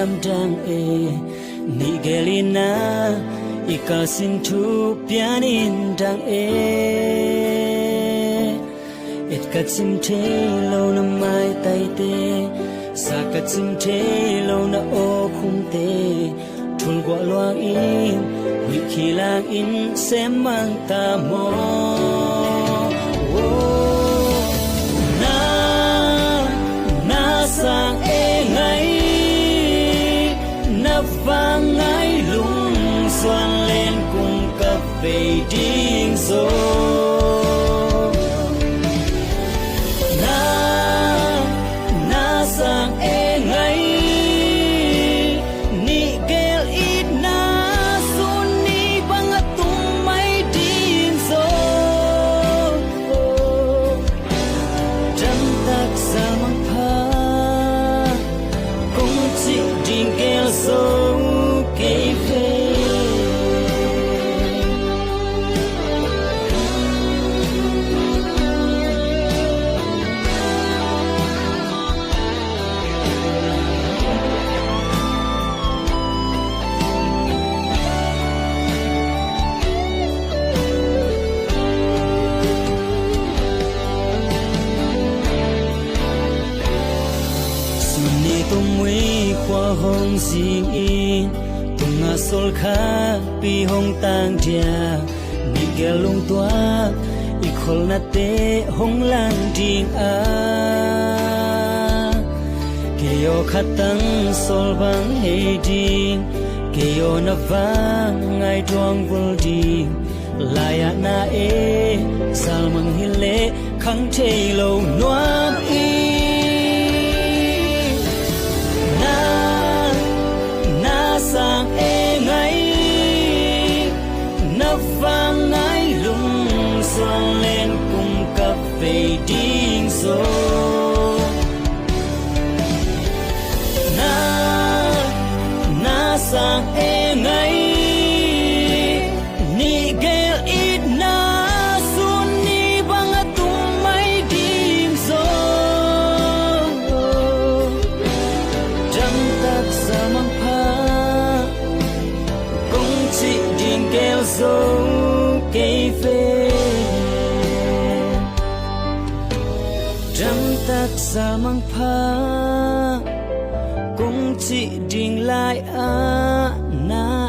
dam dang ni gelina ikasin tu pianin dang it katsim te lo na mai tai te sa katsim te lo na o khum te thul gwa loang in wi khilang in sem mang ta mo na sang ngai na vang ngai lung xoan lên cùng cặp về điên số na sang ngai ni gel ít na sun ni bang tung mai điên số trăng tak sa mang pha cũng chỉ điên gel số kê phê tung mui khoa hong sing in tung nga sol kha pi hong tang dia ni gel lung tua I khol na te hong lang ding a ke yo khatang sol bang he ding ke yo na vang ngai tuang vul ding la ya na sal mang hile khang thei lo nuam I sang ngai na vang ngai lung xoan lên cùng cặp về điên số na sang ngai ni gel ít na sun ni bang tung mai điên số trăng tak sa mang pha chỉ điên kêu dấu cây phê trăng tak sa mang pha cũng chỉ điên lại na